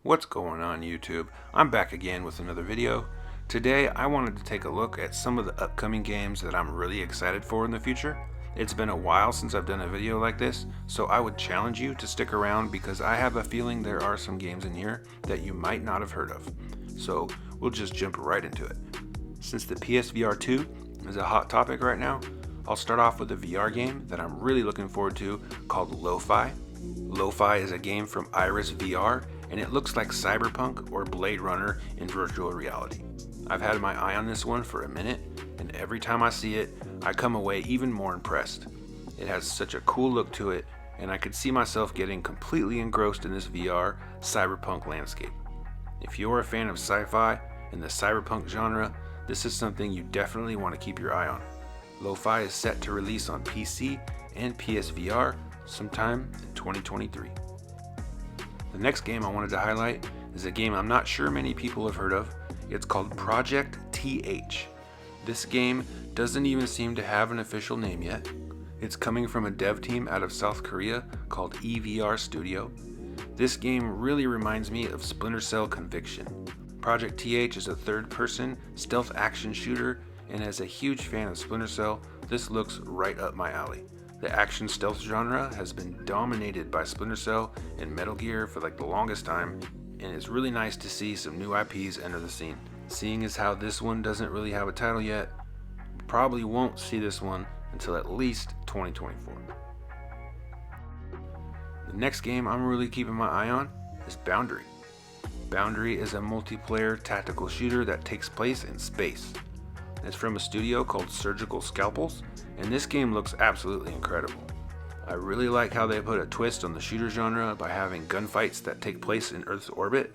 What's going on YouTube? I'm back again with another video. Today I wanted to take a look at some of the upcoming games that I'm really excited for in the future. It's been a while since I've done a video like this, so I would challenge you to stick around because I have a feeling there are some games in here that you might not have heard of. So we'll just jump right into it. Since the PSVR 2 is a hot topic right now, I'll start off with a VR game that I'm really looking forward to called Lo-Fi. Lo-Fi is a game from Iris VR, and it looks like Cyberpunk or Blade Runner in virtual reality. I've had my eye on this one for a minute, and every time I see it, I come away even more impressed. It has such a cool look to it, and I could see myself getting completely engrossed in this VR cyberpunk landscape. If you're a fan of sci-fi and the cyberpunk genre, this is something you definitely want to keep your eye on. Lo-Fi is set to release on PC and PSVR sometime in 2023. The next game I wanted to highlight is a game I'm not sure many people have heard of. It's called Project TH. This game doesn't even seem to have an official name yet. It's coming from a dev team out of South Korea called EVR Studio. This game really reminds me of Splinter Cell Conviction. Project TH is a third-person stealth action shooter, and as a huge fan of Splinter Cell, this looks right up my alley. The action stealth genre has been dominated by Splinter Cell and Metal Gear for like the longest time, and it's really nice to see some new IPs enter the scene. Seeing as how this one doesn't really have a title yet, probably won't see this one until at least 2024. The next game I'm really keeping my eye on is Boundary. Boundary is a multiplayer tactical shooter that takes place in space. It's from a studio called Surgical Scalpels, and this game looks absolutely incredible. I really like how they put a twist on the shooter genre by having gunfights that take place in Earth's orbit.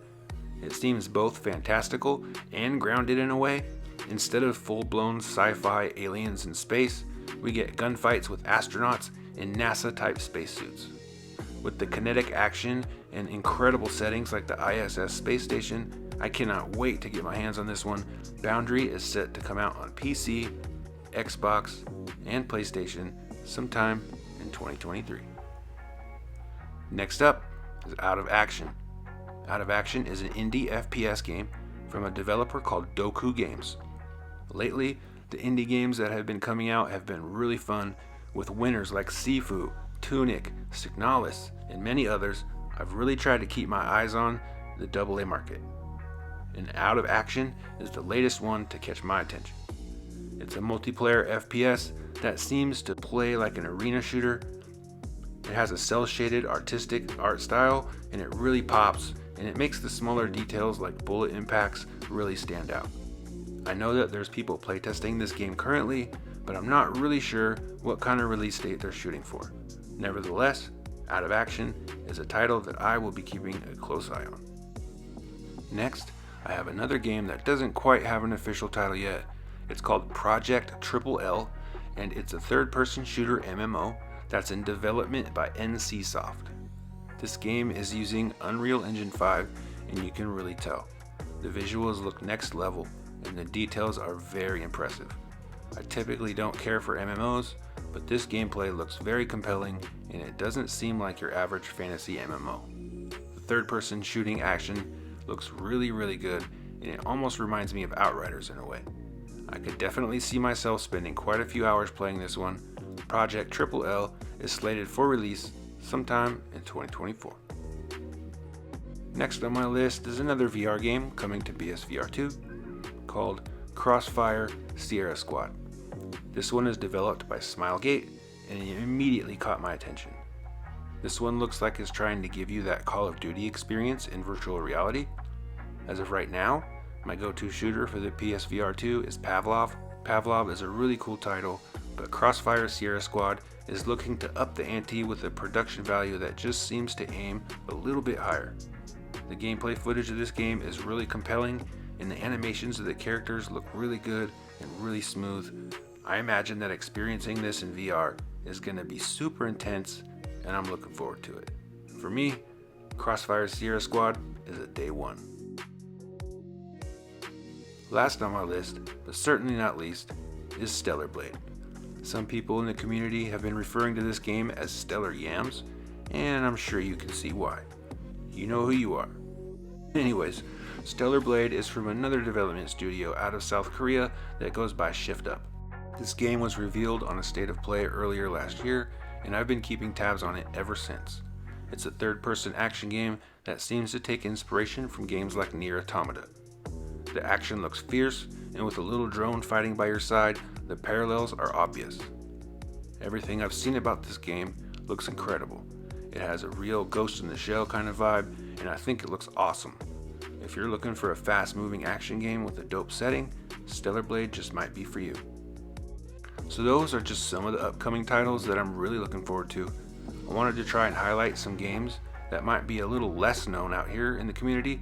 It seems both fantastical and grounded in a way. Instead of full-blown sci-fi aliens in space, we get gunfights with astronauts in NASA-type spacesuits. With the kinetic action and incredible settings like the ISS space station, I cannot wait to get my hands on this one. Boundary is set to come out on PC, Xbox, and PlayStation sometime in 2023. Next up is Out of Action. Out of Action is an indie FPS game from a developer called Doku Games. Lately, the indie games that have been coming out have been really fun, with winners like Sifu, Tunic, Signalis, and many others. I've really tried to keep my eyes on the AA market. And Out of Action is the latest one to catch my attention. It's a multiplayer FPS that seems to play like an arena shooter. It has a cel-shaded artistic art style, and it really pops, and it makes the smaller details like bullet impacts really stand out. I know that there's people playtesting this game currently, but I'm not really sure what kind of release date they're shooting for. Nevertheless, Out of Action is a title that I will be keeping a close eye on. Next, I have another game that doesn't quite have an official title yet. It's called Project L, and it's a third-person shooter MMO that's in development by NCSoft. This game is using Unreal Engine 5, and you can really tell. The visuals look next level, and the details are very impressive. I typically don't care for MMOs, but this gameplay looks very compelling, and it doesn't seem like your average fantasy MMO. The third-person shooting action looks really good, and it almost reminds me of Outriders in a way. I could definitely see myself spending quite a few hours playing this one. Project L is slated for release sometime in 2024. Next on my list is another VR game coming to PSVR 2 called Crossfire Sierra Squad. This one is developed by Smilegate, and it immediately caught my attention. This one looks like it's trying to give you that Call of Duty experience in virtual reality. As of right now, my go-to shooter for the PSVR 2 is Pavlov. Pavlov is a really cool title, but Crossfire Sierra Squad is looking to up the ante with a production value that just seems to aim a little bit higher. The gameplay footage of this game is really compelling, and the animations of the characters look really good and really smooth. I imagine that experiencing this in VR is going to be super intense, and I'm looking forward to it. For me, Crossfire Sierra Squad is a day one. Last on my list, but certainly not least, is Stellar Blade. Some people in the community have been referring to this game as Stellar Yams, and I'm sure you can see why. You know who you are. Anyways, Stellar Blade is from another development studio out of South Korea that goes by Shift Up. This game was revealed on a State of Play earlier last year, and I've been keeping tabs on it ever since. It's a third-person action game that seems to take inspiration from games like Nier Automata. The action looks fierce, and with a little drone fighting by your side, the parallels are obvious. Everything I've seen about this game looks incredible. It has a real Ghost in the Shell kind of vibe, and I think it looks awesome. If you're looking for a fast-moving action game with a dope setting, Stellar Blade just might be for you. So those are just some of the upcoming titles that I'm really looking forward to. I wanted to try and highlight some games that might be a little less known out here in the community,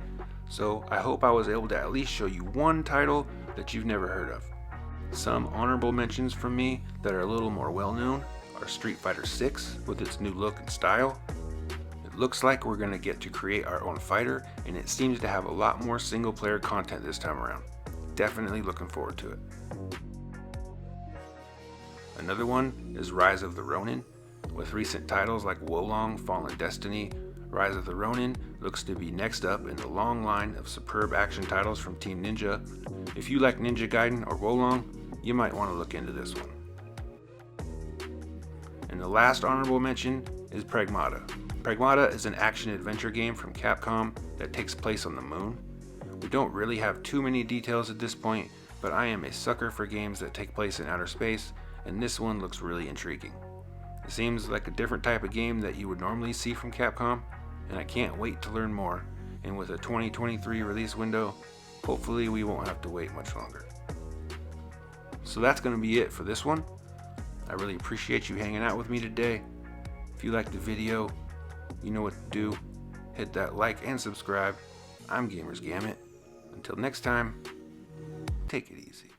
so I hope I was able to at least show you one title that you've never heard of. Some honorable mentions from me that are a little more well known are Street Fighter 6 with its new look and style. It looks like we're going to get to create our own fighter, and it seems to have a lot more single player content this time around. Definitely looking forward to it. Another one is Rise of the Ronin. With recent titles like Wolong, Fallen Destiny, Rise of the Ronin looks to be next up in the long line of superb action titles from Team Ninja. If you like Ninja Gaiden or Wolong, you might want to look into this one. And the last honorable mention is Pragmata. Pragmata is an action-adventure game from Capcom that takes place on the moon. We don't really have too many details at this point, but I am a sucker for games that take place in outer space, and this one looks really intriguing. It seems like a different type of game that you would normally see from Capcom, and I can't wait to learn more. And with a 2023 release window, hopefully we won't have to wait much longer. So that's going to be it for this one. I really appreciate you hanging out with me today. If you liked the video, you know what to do. Hit that like and subscribe. I'm Gamers Gamut. Until next time, take it easy.